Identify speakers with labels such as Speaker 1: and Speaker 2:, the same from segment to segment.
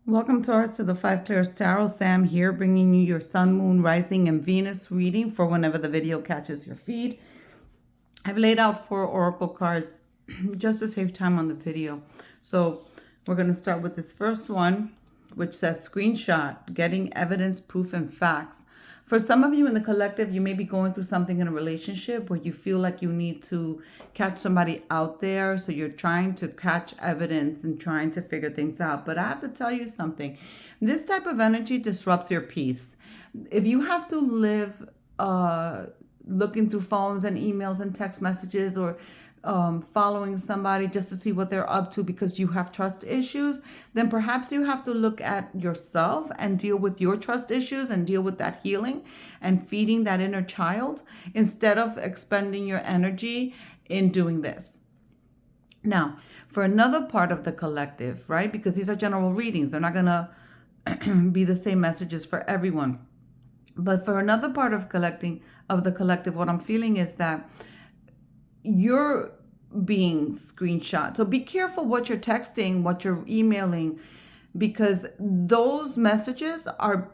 Speaker 1: Welcome, Taurus, to the Five Clearest Tarot. Sam here, bringing you your Sun, Moon, Rising, and Venus reading for whenever the video catches your feed. I've laid out 4 oracle cards just to save time on the video. So we're going to start with this first one, which says screenshot, getting evidence, proof, and facts. For some of you in the collective, you may be going through something in a relationship where you feel like you need to catch somebody out there. So you're trying to catch evidence and trying to figure things out. But I have to tell you something. This type of energy disrupts your peace. If you have to live looking through phones and emails and text messages, or following somebody just to see what they're up to because you have trust issues, then perhaps you have to look at yourself and deal with your trust issues and deal with that healing and feeding that inner child instead of expending your energy in doing this. Now, for another part of the collective, right? Because these are general readings, they're not going to be the same messages for everyone. But for another part of the collective, what I'm feeling is that you're being screenshot. So be careful what you're texting, what you're emailing, because those messages are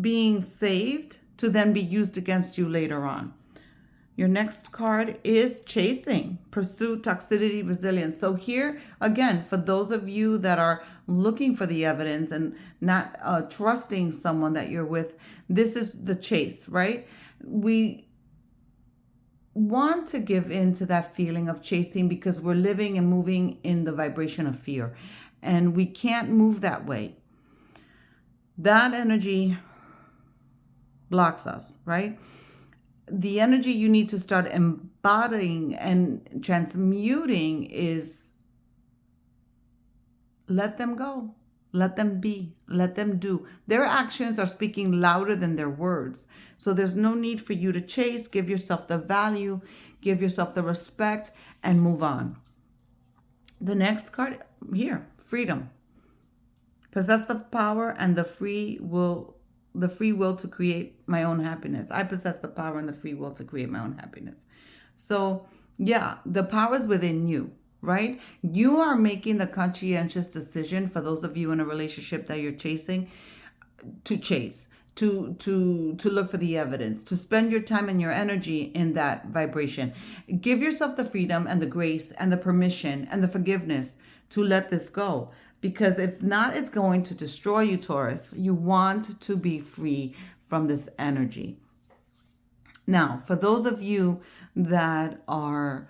Speaker 1: being saved to then be used against you later on. Your next card is chasing, pursuit, toxicity, resilience. So here, again, for those of you that are looking for the evidence and not trusting someone that you're with, this is the chase, right? We want to give in to that feeling of chasing because we're living and moving in the vibration of fear, and we can't move that way. That energy blocks us, right? The energy you need to start embodying and transmuting is let them go. Let them be. Let them do. Their actions are speaking louder than their words. So there's no need for you to chase. Give yourself the value, give yourself the respect, and move on. The next card here, freedom. Possess the power and the free will to create my own happiness. I possess the power and the free will to create my own happiness. So yeah, the power is within you, right? You are making the conscientious decision, for those of you in a relationship that you're chasing, to chase, to look for the evidence, to spend your time and your energy in that vibration. Give yourself the freedom and the grace and the permission and the forgiveness to let this go. Because if not, it's going to destroy you, Taurus. You want to be free from this energy. Now, for those of you that are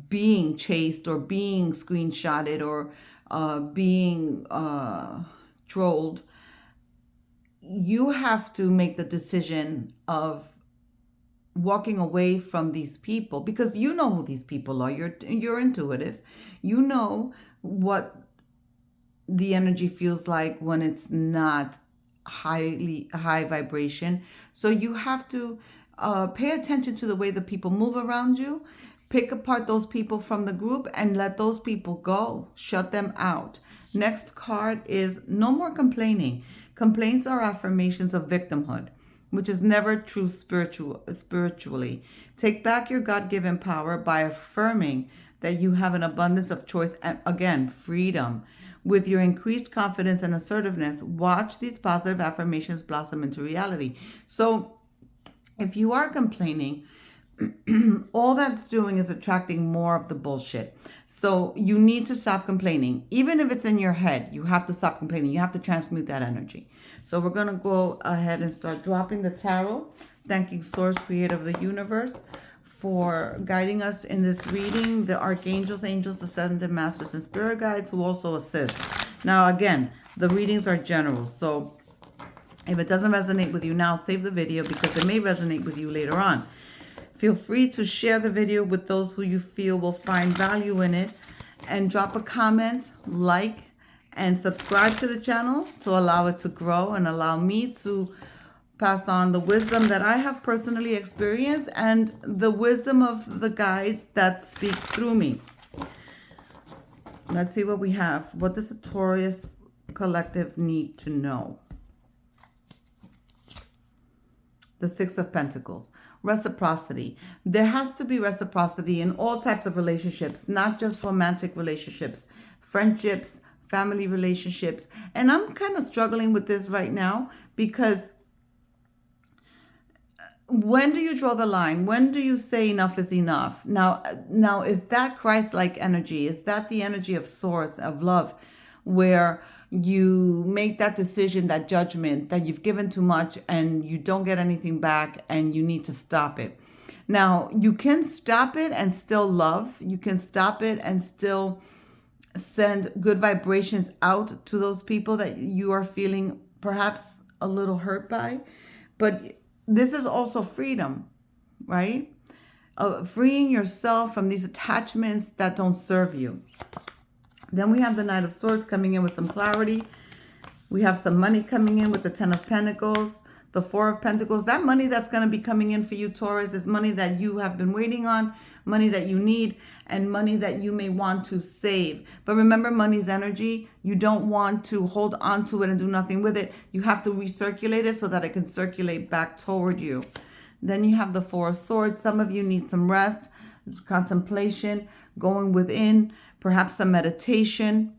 Speaker 1: being chased or being screenshotted or being trolled, you have to make the decision of walking away from these people, because you know who these people are. You're intuitive. You know what the energy feels like when it's not high vibration. So you have to pay attention to the way the people move around you. Pick apart those people from the group and let those people go. Shut them out. Next card is no more complaining. Complaints are affirmations of victimhood, which is never true spiritually. Take back your God-given power by affirming that you have an abundance of choice and, again, freedom. With your increased confidence and assertiveness, watch these positive affirmations blossom into reality. So if you are complaining, all that's doing is attracting more of the bullshit. So you need to stop complaining. Even if it's in your head, you have to stop complaining. You have to transmute that energy. So we're going to go ahead and start dropping the tarot, thanking Source, Creator of the universe, for guiding us in this reading, the archangels, angels, ascended masters, and spirit guides who also assist. Now, again, the readings are general. So if it doesn't resonate with you now, save the video because it may resonate with you later on. Feel free to share the video with those who you feel will find value in it, and drop a comment, like, and subscribe to the channel to allow it to grow and allow me to pass on the wisdom that I have personally experienced and the wisdom of the guides that speak through me. Let's see what we have. What does the Taurus collective need to know? The Six of Pentacles. Reciprocity. There has to be reciprocity in all types of relationships, not just romantic relationships, friendships, family relationships. And I'm kind of struggling with this right now because when do you draw the line? When do you say enough is enough? Now is that Christ-like energy? Is that the energy of source, of love, where you make that decision, that judgment that you've given too much and you don't get anything back and you need to stop it? Now, you can stop it and still love. You can stop it and still send good vibrations out to those people that you are feeling perhaps a little hurt by. But this is also freedom, right? Freeing yourself from these attachments that don't serve you. Then we have the Knight of Swords coming in with some clarity. We have some money coming in with the Ten of Pentacles, the Four of Pentacles. That money that's going to be coming in for you, Taurus, is money that you have been waiting on, money that you need, and money that you may want to save. But remember, money's energy. You don't want to hold on to it and do nothing with it. You have to recirculate it so that it can circulate back toward you. Then you have the Four of Swords. Some of you need some rest, contemplation, going within, perhaps some meditation.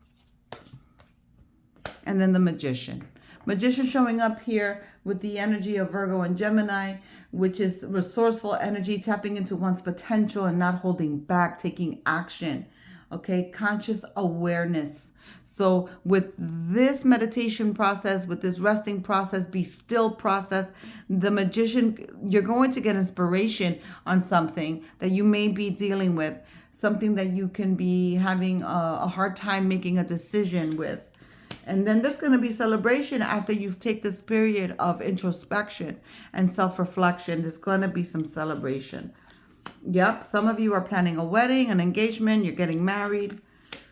Speaker 1: And then the Magician. Magician showing up here with the energy of Virgo and Gemini, which is resourceful energy, tapping into one's potential and not holding back, taking action. Okay, conscious awareness. So with this meditation process, with this resting process, be still process, the Magician, you're going to get inspiration on something that you may be dealing with, something that you can be having a hard time making a decision with. And then there's going to be celebration after you take this period of introspection and self-reflection. There's going to be some celebration. Yep, some of you are planning a wedding, an engagement, you're getting married,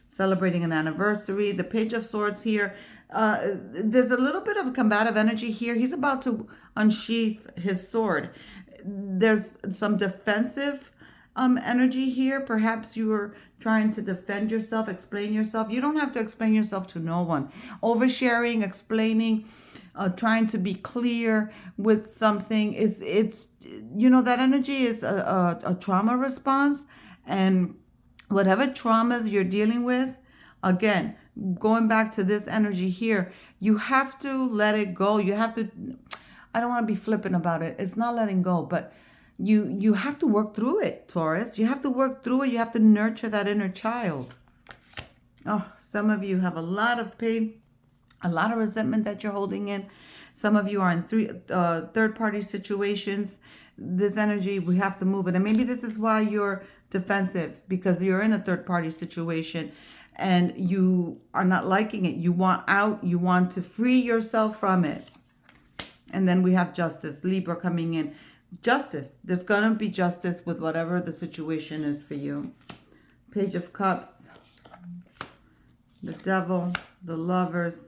Speaker 1: celebrating an anniversary. The Page of Swords here, there's a little bit of combative energy here. He's about to unsheath his sword. There's some defensive energy here. Perhaps you are trying to defend yourself, explain yourself. You don't have to explain yourself to no one. Oversharing, explaining, trying to be clear with something it's you know, that energy is a trauma response. And whatever traumas you're dealing with, again, going back to this energy here, you have to let it go. You have to, I don't want to be flippant about it. It's not letting go, but you have to work through it, Taurus. You have to work through it. You have to nurture that inner child. Oh, some of you have a lot of pain, a lot of resentment that you're holding in. Some of you are in third-party situations. This energy, we have to move it. And maybe this is why you're defensive, because you're in a third-party situation and you are not liking it. You want out. You want to free yourself from it. And then we have Justice, Libra coming in. Justice. There's going to be justice with whatever the situation is for you. Page of Cups, the Devil, the Lovers,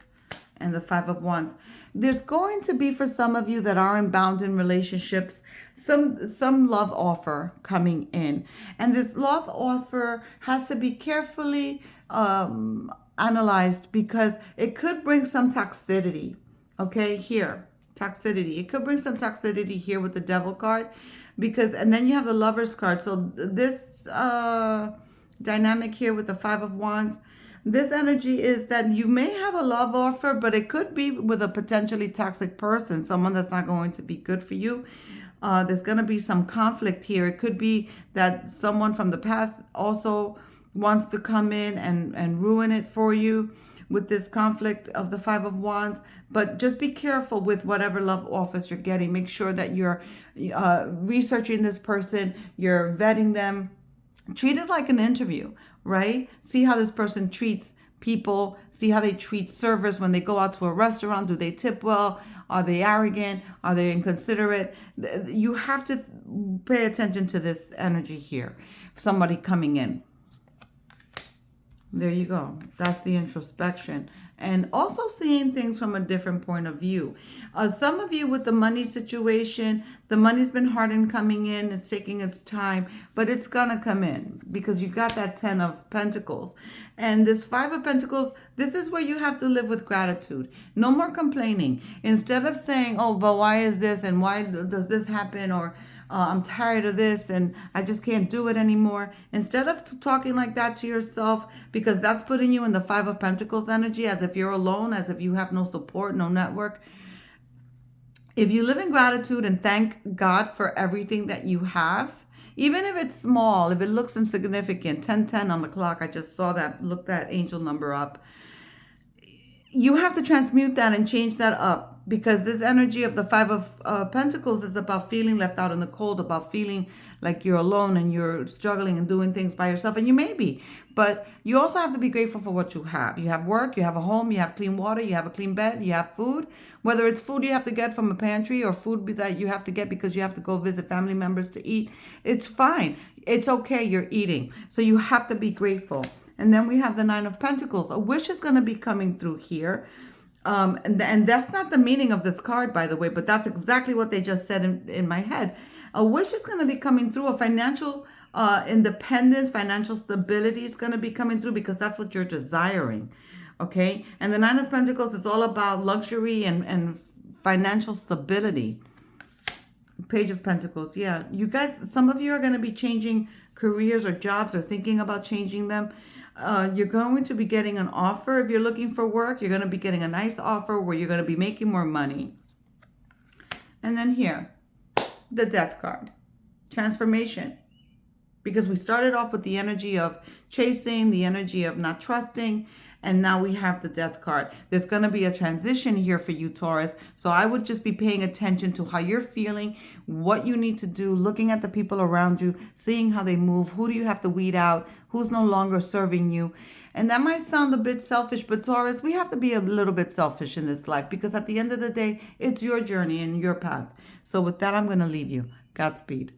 Speaker 1: and the Five of Wands. There's going to be, for some of you that are bound in relationships, some love offer coming in. And this love offer has to be carefully analyzed, because it could bring some toxicity. Okay, here. Toxicity. It could bring some toxicity here with the Devil card, because, and then you have the Lovers card. So this dynamic here with the Five of Wands, this energy is that you may have a love offer, but it could be with a potentially toxic person, someone that's not going to be good for you. There's going to be some conflict here. It could be that someone from the past also wants to come in and ruin it for you with this conflict of the Five of Wands. But just be careful with whatever love offers you're getting. Make sure that you're researching this person, you're vetting them. Treat it like an interview, right? See how this person treats people. See how they treat servers when they go out to a restaurant. Do they tip well? Are they arrogant? Are they inconsiderate? You have to pay attention to this energy here. Somebody coming in. There you go. That's the introspection. And also seeing things from a different point of view. Some of you with the money situation, the money's been hard in coming in. It's taking its time, but it's going to come in because you got that 10 of Pentacles. And this 5 of Pentacles, this is where you have to live with gratitude. No more complaining. Instead of saying, oh, but why is this and why does this happen? Or I'm tired of this and I just can't do it anymore. Instead of talking like that to yourself, because that's putting you in the Five of Pentacles energy, as if you're alone, as if you have no support, no network. If you live in gratitude and thank God for everything that you have, even if it's small, if it looks insignificant, 1010 on the clock, I just saw that, look that angel number up. You have to transmute that and change that up, because this energy of the Five of Pentacles is about feeling left out in the cold, about feeling like you're alone and you're struggling and doing things by yourself. And you may be, but you also have to be grateful for what you have. You have work, you have a home, you have clean water, you have a clean bed, you have food. Whether it's food you have to get from a pantry or food that you have to get because you have to go visit family members to eat, it's fine. It's okay, you're eating. So you have to be grateful. And then we have the Nine of Pentacles. A wish is going to be coming through here. And that's not the meaning of this card, by the way, but that's exactly what they just said in my head. A wish is going to be coming through. A financial independence, financial stability is going to be coming through, because that's what you're desiring. Okay? And the Nine of Pentacles is all about luxury and financial stability. Page of Pentacles. Yeah. You guys, some of you are going to be changing careers or jobs or thinking about changing them. You're going to be getting an offer. If you're looking for work, you're going to be getting a nice offer where you're going to be making more money. And then here, the Death card. Transformation. Because we started off with the energy of chasing, the energy of not trusting, and now we have the Death card. There's going to be a transition here for you, Taurus. So I would just be paying attention to how you're feeling, what you need to do, looking at the people around you, seeing how they move, who do you have to weed out, who's no longer serving you. And that might sound a bit selfish, but Taurus, we have to be a little bit selfish in this life, because at the end of the day, it's your journey and your path. So with that, I'm going to leave you. Godspeed.